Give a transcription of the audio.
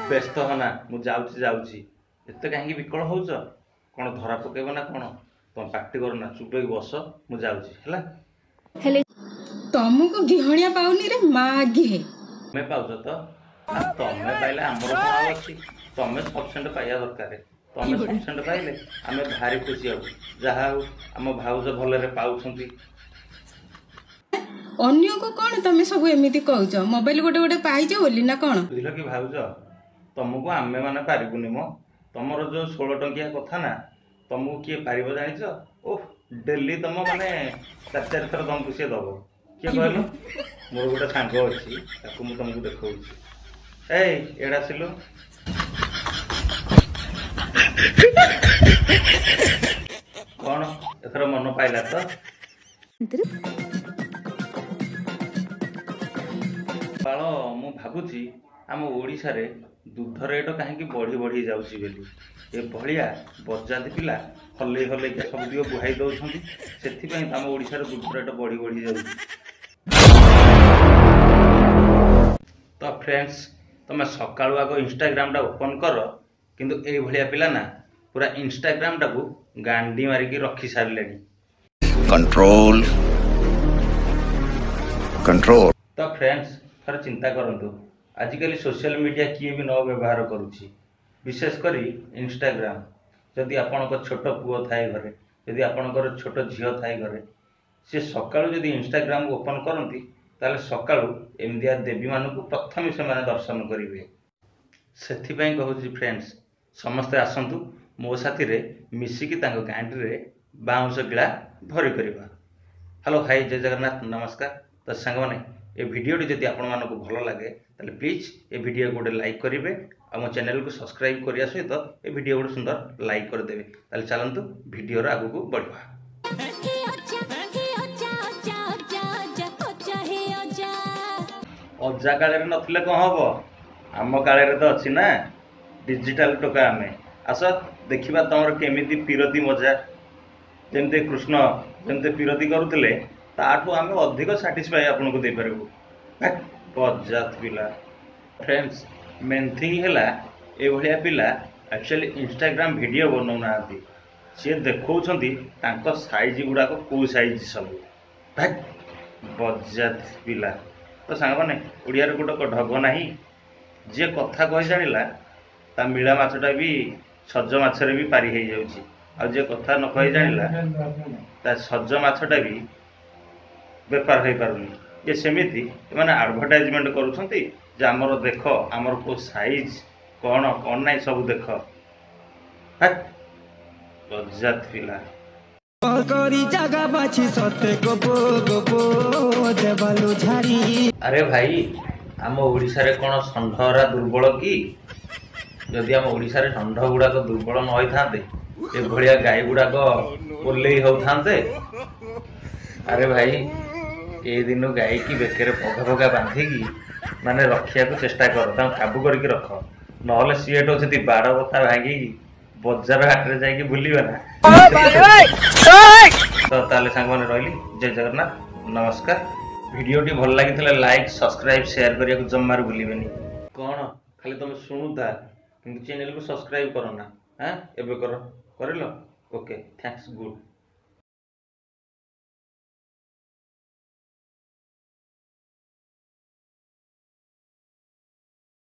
व्यस्त होना मु जाऊची एते कहीं विकल होउछ कौन धरा पकेब ना कौन तुम पार्टी करना चुप बस मु जाऊची हैला हेले तुमको घिहणिया पाउनी रे मागी है मैं पाउछ तो तमे पाइले हमर कोन अछि तमे सफिशिएंट पाइया दरकार तमे सफिशिएंट पाइले आमे भारी खुशी हबु जहा हम भाउज भलरे पाउछंती अन्य को कौन तमे सब एमिति कहउछ मोबाइल गोटे गोटे पाइछ बोली ना कौन बुझल कि भाउज तुमको आमे माने पारिबुनी मो तमरो जो 16 टंकिया कथा ना तुमको किए पारिबो जानिछ ओह डेली तुम माने 4 थर तुमको से दबो किए कहलो मोर गोटे सांग अछि ताकू मु तुमको देखौछि ए एडा सिलो कौन एथर मन पाइला तो बालो मु भाबुची आम ओडिशा रे दूध रेट कहीं बढ़ी बढ़ी जाऊँगी बेली ए भलिया बजाती पिला हल्ले हल्ले सब दिग बुहाई दौरान से आम ओडिशा रे दूध रेट बढ़ी बढ़ी जाऊँगी तो फ्रेंड्स तुम सकाळु आग इंस्टाग्राम टा ओपन कर किंतु ए भलिया पिला ना पूरा इंस्टाग्राम टा को गांडी मारिकी रखी सारे कंट्रोल कंट्रोल तो फ्रेंड्स थोड़ा चिंता करंतु आजिकल सोशल मीडिया किए भी न व्यवहार करुच्ची विशेषकर इंस्टाग्राम जदि आपण छोट पुओ थाए घरे जदि आपणकर छोट झील थाए घरे सी सकाळु जदि इंस्टाग्राम ओपन करती ताले सकाळु एमदिया देवी मानू प्रथम से माने दर्शन करेंगे से कहूँ फ्रेंड्स समस्ते आसतु मो साथी रे मिसिकी गांडी रे बाउंश गिला भरी करवा। हेलो हाय जय जगन्नाथ नमस्कार। तो सांग मैंने ए वीडियो जदि आपण मानक भल लगे ताले प्लीज ए वीडियो गोटे लाइक करेंगे और मो चैनल को सब्सक्राइब करने सहित ए वीडियो गोटे सुंदर लाइक करदे। ताले चलतु वीडियो आगु को बढ़वा। अजा काले नथिले कौन हम आम काले तो अच्छी ना डिजिटल टोका आमे आस देखा तुम केमी पीरती मजा जमती कृष्ण जमती पीरती करुले ताठू आम अधिक साटिस्फाई आपन को दे पारबू बजात पिला। फ्रेंड्स मेन थिंग है ये पिला एक्चुअली इंस्टाग्राम वीडियो बनाऊना सी देखा साइज गुड़ाक कौ साइज सब बजात पिला। तो सांग मैंने ओडिया गोटे ढग ना जी कथा कही जाना ता मिला माछटा भी सज माछरे भी पारी हो जाउची आ जे कथा न कही जाना ता सज माछटा भी बेपार हो पारुनी। ये सेमिति माने एडवर्टाइजमेंट करूछंती जे हमर देख हमर को साइज कौन कौन नहीं सब देख बजात पिला। अरे भाई आम ओडिशा रे कौन षंढरा दुर्बल कि जदि आम ओडिशा रे षंढ गुड़ाक दुर्बल न होई थांते ए भलिया गाय गुड़ाक ओल्लेई हो थांते। अरे भाई ए दिन गाय की बेकेरे पगा पगा बांधिकी माने रखिया को चेष्टा कर काबू करके रख नहले सीएट से बाड़ बता भांगिकी बजार हाट रे जाइए बुलिबे ना। तो ताले सांग माने रहली जय जगन्नाथ नमस्कार। वीडियोटी भल लगी लाइक सब्सक्राइब शेयर करने को जमार भूलिबेनी। कौन खाली तुम शुणुता कि चैनल को सब्सक्राइब करो ना हाँ एबे कर ओके थैंक्स गुड।